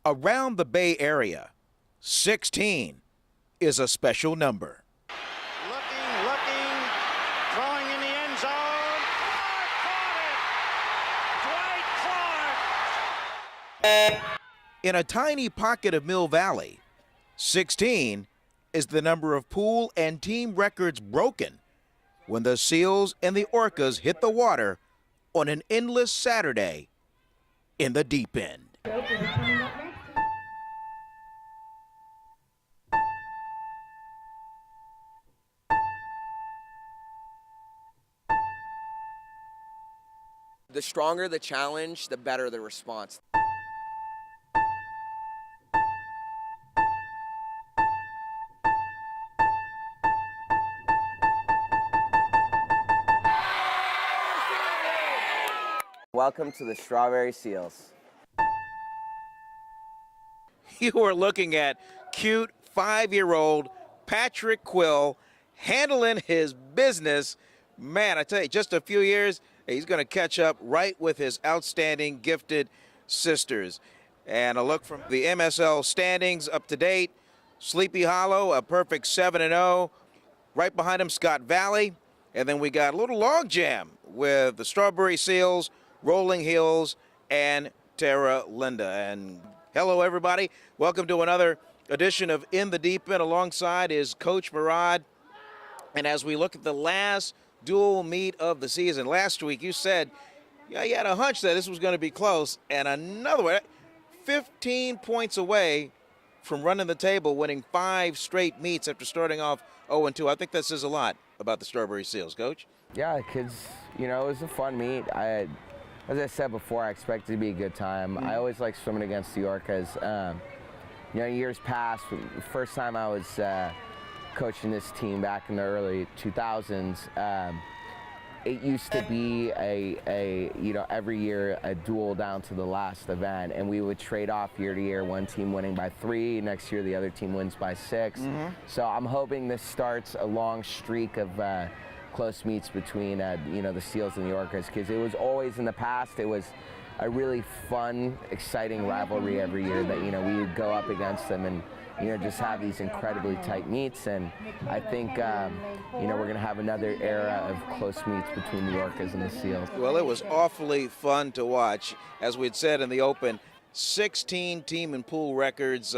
Around the Bay Area, 16 is a special number. Looking, throwing in the end zone. Caught it! Dwight Clark! In a tiny pocket of Mill Valley, 16 is the number of pool and team records broken when the Seals and the Orcas hit the water on an endless Saturday in the deep end. The stronger the challenge, the better the response. Welcome to the Strawberry Seals. You are looking at cute 5-year-old Patrick Quill handling his business. Man, I tell you, just a few years, he's going to catch up right with his outstanding, gifted sisters. And a look from the MSL standings up to date. Sleepy Hollow, a perfect 7-0. Right behind him, Scott Valley. And then we got a little logjam with the Strawberry Seals, Rolling Hills, and Terra Linda. And hello, everybody. Welcome to another edition of In the Deep End. Alongside is Coach Mehrad. And as we look at the last dual meet of the season, last week you said, yeah, you had a hunch that this was going to be close. And another one, 15 points away from running the table, winning 5 straight meets after starting off 0-2. I think that says a lot about the Strawberry Seals, Coach. Yeah, kids, it was a fun meet. As I said before, I expected it to be a good time. I always like swimming against the Orcas. Years past, first time I was coaching this team back in the early 2000s, it used to be every year a duel down to the last event, and we would trade off year to year, one team winning by 3, next year the other team wins by 6. So I'm hoping this starts a long streak of close meets between the Seals and the Orcas, because it was always in the past, it was a really fun, exciting rivalry every year that we would go up against them and just have these incredibly tight meets. And I think we're going to have another era of close meets between the Orcas and the Seals. Well, it was awfully fun to watch. As we'd said in the open, 16 team and pool records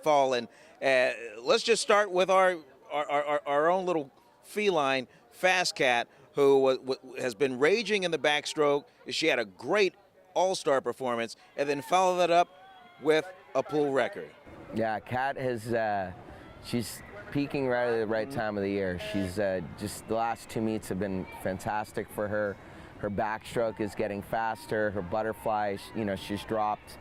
fallen. Let's just start with our own little feline, Fast Cat, who has been raging in the backstroke. She had a great all-star performance, and then followed that up with a pool record. Yeah, Kat she's peaking right at the right time of the year. She's just, the last 2 meets have been fantastic for her. Her backstroke is getting faster. Her butterfly, she's dropped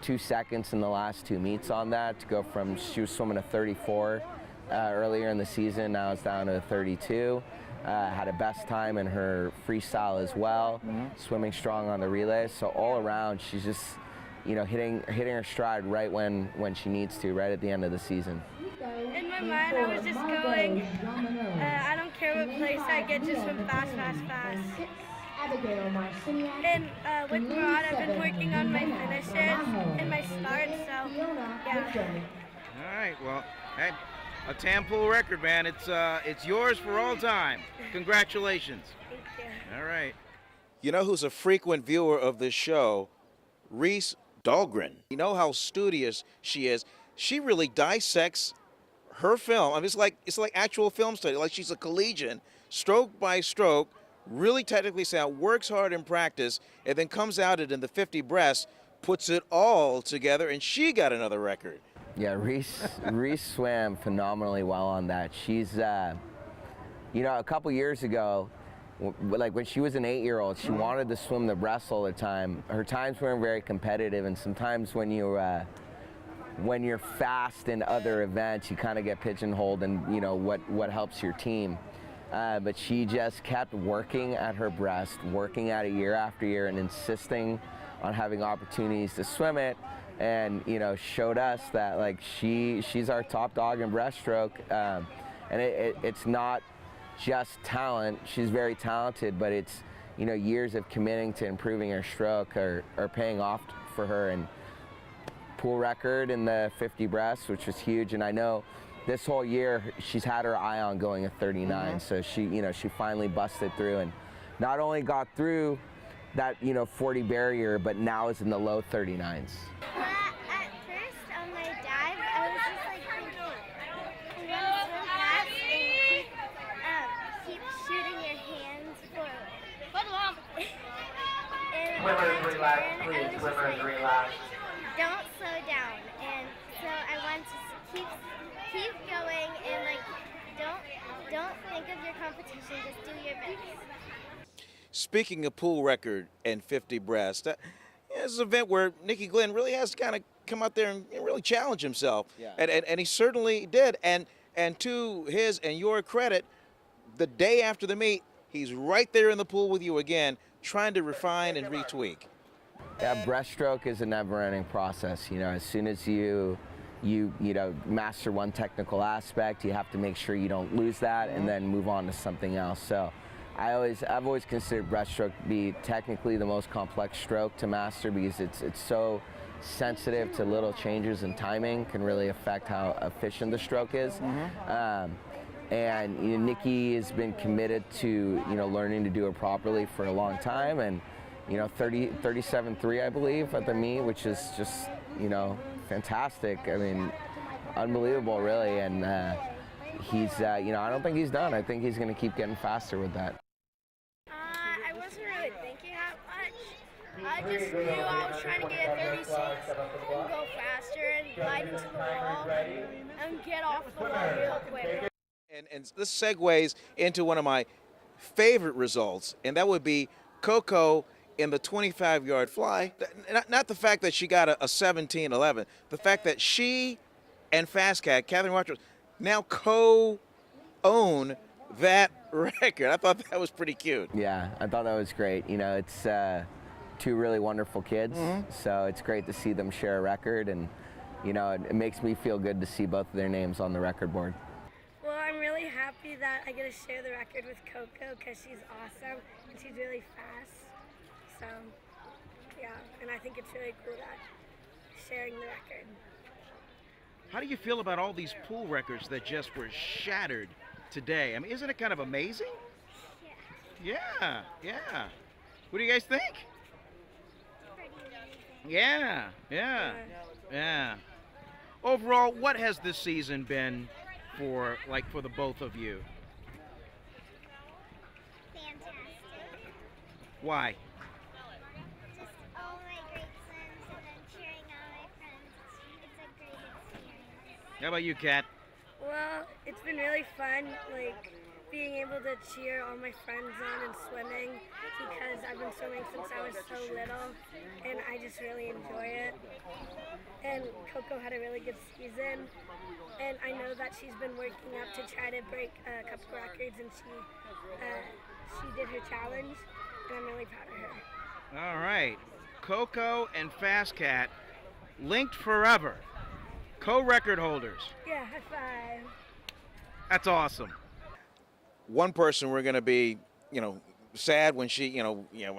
2 seconds in the last 2 meets on that to go from, she was swimming a 34 earlier in the season, now it's down to a 32. Had a best time in her freestyle as well, swimming strong on the relays. So all around, she's just, hitting her stride right when she needs to, right at the end of the season. In my mind, I was just going, I don't care what place I get, just swim fast, fast, fast. And with Mehrad, I've been working on my finishes and my starts, so yeah. All right, well, hey, a TAM pool record, man. It's yours for all time. Congratulations. Thank you. All right. You know who's a frequent viewer of this show? Reese Dahlgren. You know how studious she is. She really dissects her film. I mean, it's like actual film study. Like she's a collegian, stroke by stroke, really technically sound, works hard in practice, and then comes out in the 50 breast, puts it all together, and she got another record. Yeah, Reese swam phenomenally well on that. She's, a couple years ago, like when she was an 8-year-old, she wanted to swim the breast all the time. Her times weren't very competitive, and sometimes when you're fast in other events, you kind of get pigeonholed in what helps your team. But she just kept working at her breast, working at it year after year, and insisting on having opportunities to swim it. And showed us that like she's our top dog in breaststroke, and it's not just talent. She's very talented, but it's years of committing to improving her stroke are paying off for her. And pool record in the 50 breast, which was huge. And I know this whole year she's had her eye on going at 39. So she finally busted through and not only got through that 40 barrier, but now is in the low 39s. Well, at first on my dive, I was just like thinking, I'm gonna swim fast and keep shooting your hands forward. And when I turn, I was just like, don't slow down. And so I want to keep going and like don't think of your competition, just do your best. Speaking of pool record and 50 breast, this is an event where Nicky Glenn really has to kind of come out there and really challenge himself. Yeah. And he certainly did. And to his and your credit, the day after the meet, he's right there in the pool with you again, trying to refine and retweak. Yeah, breaststroke is a never-ending process. As soon as you master one technical aspect, you have to make sure you don't lose that and then move on to something else. So I've always considered breaststroke to be technically the most complex stroke to master because it's so sensitive to little changes in timing, can really affect how efficient the stroke is. And Nicky has been committed to learning to do it properly for a long time, and 37.3 I believe at the meet, which is just fantastic. I mean, unbelievable really. And he's I don't think he's done. I think he's going to keep getting faster with that. I wasn't really thinking that much. I just knew I was trying to get a 36 and go faster and glide into the wall and get off the wall real quick. And this segues into one of my favorite results, and that would be Coco in the 25-yard fly. Not the fact that she got a 17-11, the fact that she and Fast Cat, Catherine Waters, now co-own that record. I thought that was pretty cute. Yeah, I thought that was great. It's two really wonderful kids, so it's great to see them share a record, and it makes me feel good to see both of their names on the record board. Well, I'm really happy that I get to share the record with Coco because she's awesome and she's really fast. So, yeah, and I think it's really cool that sharing the record. How do you feel about all these pool records that just were shattered today? I mean, isn't it kind of amazing? Yeah. Yeah. What do you guys think? Yeah. Overall, what has this season been for the both of you? Fantastic. Why? Just all my great swims and then cheering on my friends. It's a great experience. How about you, Kat? Well, it's been really fun, being able to cheer all my friends on and swimming because I've been swimming since I was so little and I just really enjoy it. And Coco had a really good season and I know that she's been working up to try to break a couple records and she did her challenge and I'm really proud of her. All right. Coco and Fast Cat linked forever. Co-record holders. Yeah, high five. That's awesome. One person we're going to be, sad when she,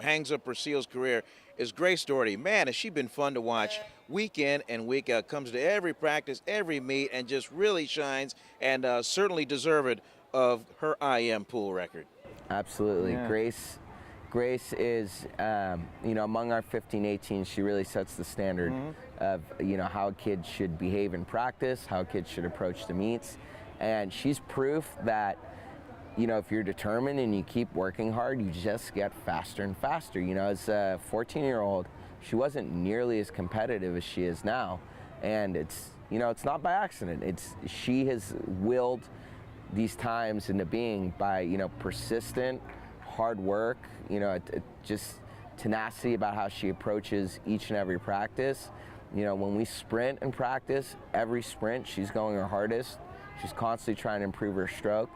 hangs up her SEALs career is Grace Doherty. Man, has she been fun to watch week in and week out. Comes to every practice, every meet, and just really shines and certainly deserved of her IM pool record. Absolutely. Yeah. Grace is, among our 15-18s, she really sets the standard of, how a kid should behave in practice, how kids should approach the meets. And she's proof that, if you're determined and you keep working hard, you just get faster and faster. As a 14-year-old, she wasn't nearly as competitive as she is now. And it's not by accident. She has willed these times into being by, persistent, hard work, just tenacity about how she approaches each and every practice. When we sprint in practice, every sprint she's going her hardest. She's constantly trying to improve her stroke.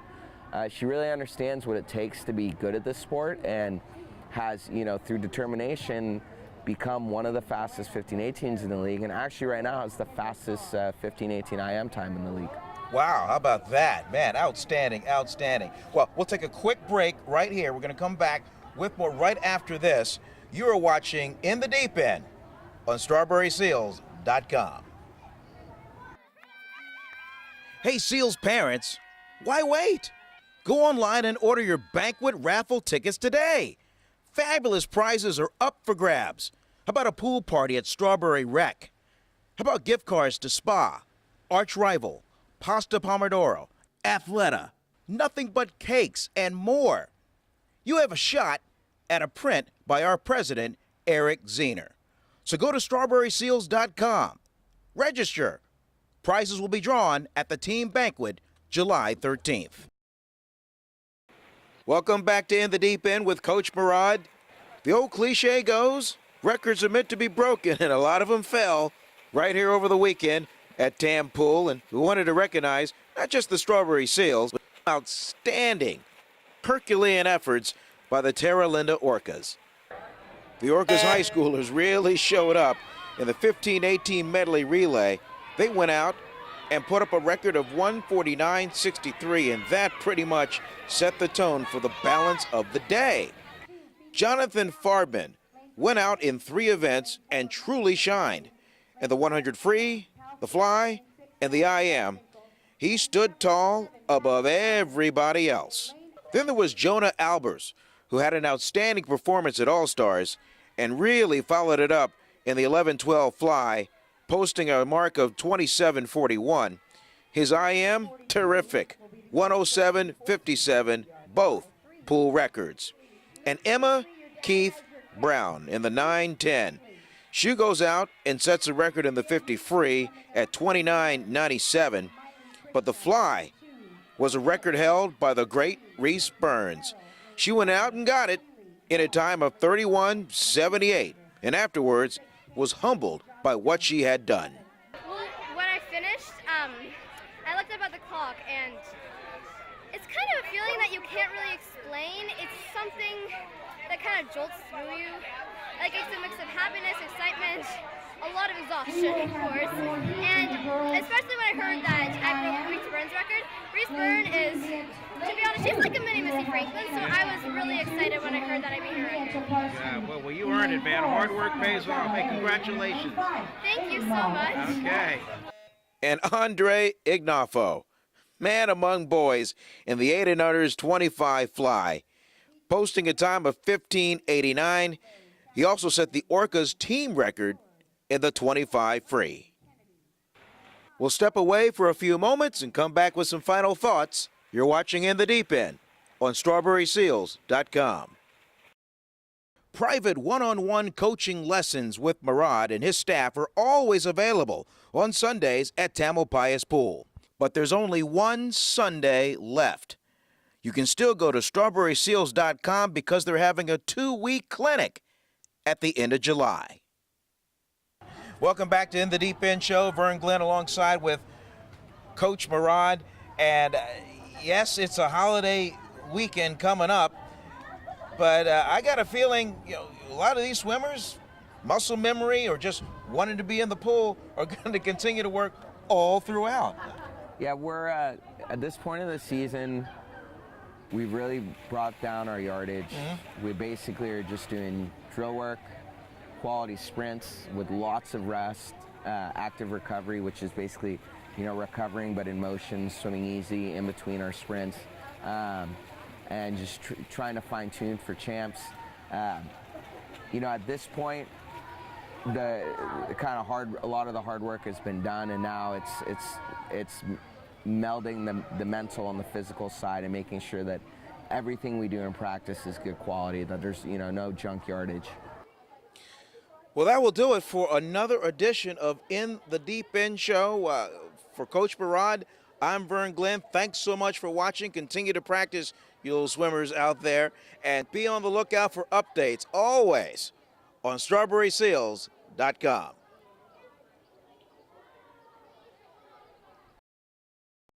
She really understands what it takes to be good at this sport and has, through determination, become one of the fastest 15-18s in the league, and actually right now has the fastest 15-18 IM time in the league. Wow, how about that? Man, outstanding. Well, we'll take a quick break right here. We're going to come back with more right after this. You are watching In the Deep End on Strawberry Seals StrawberrySeals.com. Hey, Seals parents, why wait? Go online and order your banquet raffle tickets today. Fabulous prizes are up for grabs. How about a pool party at Strawberry Rec? How about gift cards to Spa, Arch Rival, Pasta Pomodoro, Athleta, Nothing But Cakes, and more? You have a shot at a print by our president, Eric Zener. So go to StrawberrySeals.com. Register. Prizes will be drawn at the team banquet July 13th. Welcome back to In the Deep End with Coach Mehrad. The old cliche goes, records are meant to be broken, and a lot of them fell right here over the weekend at Tam Pool. And we wanted to recognize not just the Strawberry Seals, but outstanding Herculean efforts by the Terra Linda Orcas. The Orcas high schoolers really showed up in the 15-18 medley relay. They went out and put up a record of 149.63, and that pretty much set the tone for the balance of the day. Jonathan Farbin went out in 3 events and truly shined. In the 100 free, the fly, and the IM, he stood tall above everybody else. Then there was Jonah Albers, who had an outstanding performance at All-Stars and really followed it up in the 11-12 fly, posting a mark of 27.41. His IM, terrific, 107.57, both pool records. And Emma Keith Brown in the 9-10. She goes out and sets a record in the 50 free at 29.97, but the fly was a record held by the great Reese Burns. She went out and got it in a time of 31.78, and afterwards was humbled by what she had done. Well, when I finished, I looked up at the clock, and it's kind of a feeling that you can't really explain. It's something that kind of jolts through you. Like, it's a mix of happiness, excitement, a lot of exhaustion, of course. And especially when I heard that I broke Reese Burns' record. Reese Burns is, to be honest, she's like a mini Missy Franklin, so I was really excited when I heard that I beat her record. Yeah, well, you earned it, man. Hard work pays off. Hey, congratulations. Thank you so much. Okay. And Andre Ignafo, man among boys, in the 8 and unders 25 fly, posting a time of 15.89. He also set the Orcas team record in the 25 free. We'll step away for a few moments and come back with some final thoughts. You're watching In the Deep End on StrawberrySeals.com. Private one-on-one coaching lessons with Mehrad and his staff are always available on Sundays at Tamalpais Pool. But there's only one Sunday left. You can still go to StrawberrySeals.com because they're having a 2-week clinic at the end of July. Welcome back to In the Deep End Show. Vern Glenn alongside with Coach Mehrad. And yes, it's a holiday weekend coming up, but I got a feeling, a lot of these swimmers, muscle memory or just wanting to be in the pool, are going to continue to work all throughout. Yeah, we're at this point of the season, we've really brought down our yardage. We basically are just doing drill work, quality sprints with lots of rest, active recovery, which is basically, recovering but in motion, swimming easy in between our sprints, and just trying to fine tune for champs. At this point, the kind of a lot of the hard work has been done, and now it's melding the mental and the physical side and making sure that everything we do in practice is good quality, that there's no junk yardage. Well, that will do it for another edition of In the Deep End Show. For Coach Mehrad, I'm Vern Glenn. Thanks so much for watching. Continue to practice, you little swimmers out there, and be on the lookout for updates always on StrawberrySeals.com.